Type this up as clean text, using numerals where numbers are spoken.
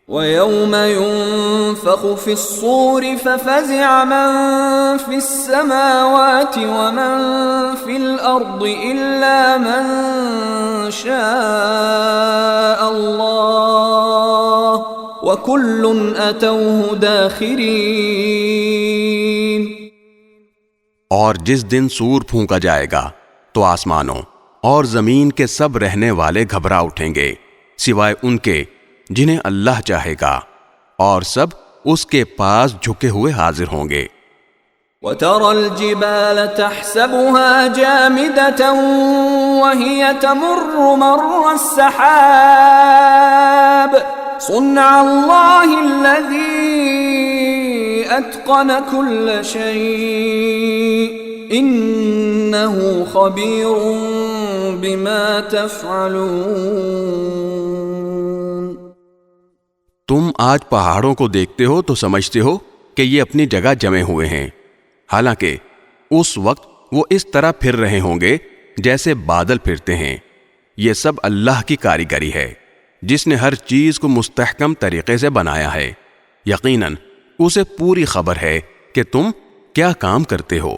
وَيَوْمَ يُنفَخُ فِي الصُّورِ فَفَزِعَ مَن فِي السَّمَاوَاتِ وَمَن فِي الْأَرْضِ إِلَّا مَن شَاءَ اللَّهُ وَكُلٌّ أَتَوْهُ دَاخِرِينَ۔ اور جس دن سور پھونکا جائے گا تو آسمانوں اور زمین کے سب رہنے والے گھبرا اٹھیں گے سوائے ان کے جنہیں اللہ چاہے گا، اور سب اس کے پاس جھکے ہوئے حاضر ہوں گے۔ وَتَرَى الْجِبَالَ تَحْسَبُهَا جَامِدَةً وَهِيَ تَمُرُّ مَرَّ السَّحَابِ صُنْعَ اللَّهِ الَّذِي أَتْقَنَ كُلَّ شَيْءٍ إِنَّهُ خَبِيرٌ بِمَا تَفْعَلُونَ۔ تم آج پہاڑوں کو دیکھتے ہو تو سمجھتے ہو کہ یہ اپنی جگہ جمے ہوئے ہیں، حالانکہ اس وقت وہ اس طرح پھر رہے ہوں گے جیسے بادل پھرتے ہیں۔ یہ سب اللہ کی کاریگری ہے جس نے ہر چیز کو مستحکم طریقے سے بنایا ہے۔ یقیناً اسے پوری خبر ہے کہ تم کیا کام کرتے ہو۔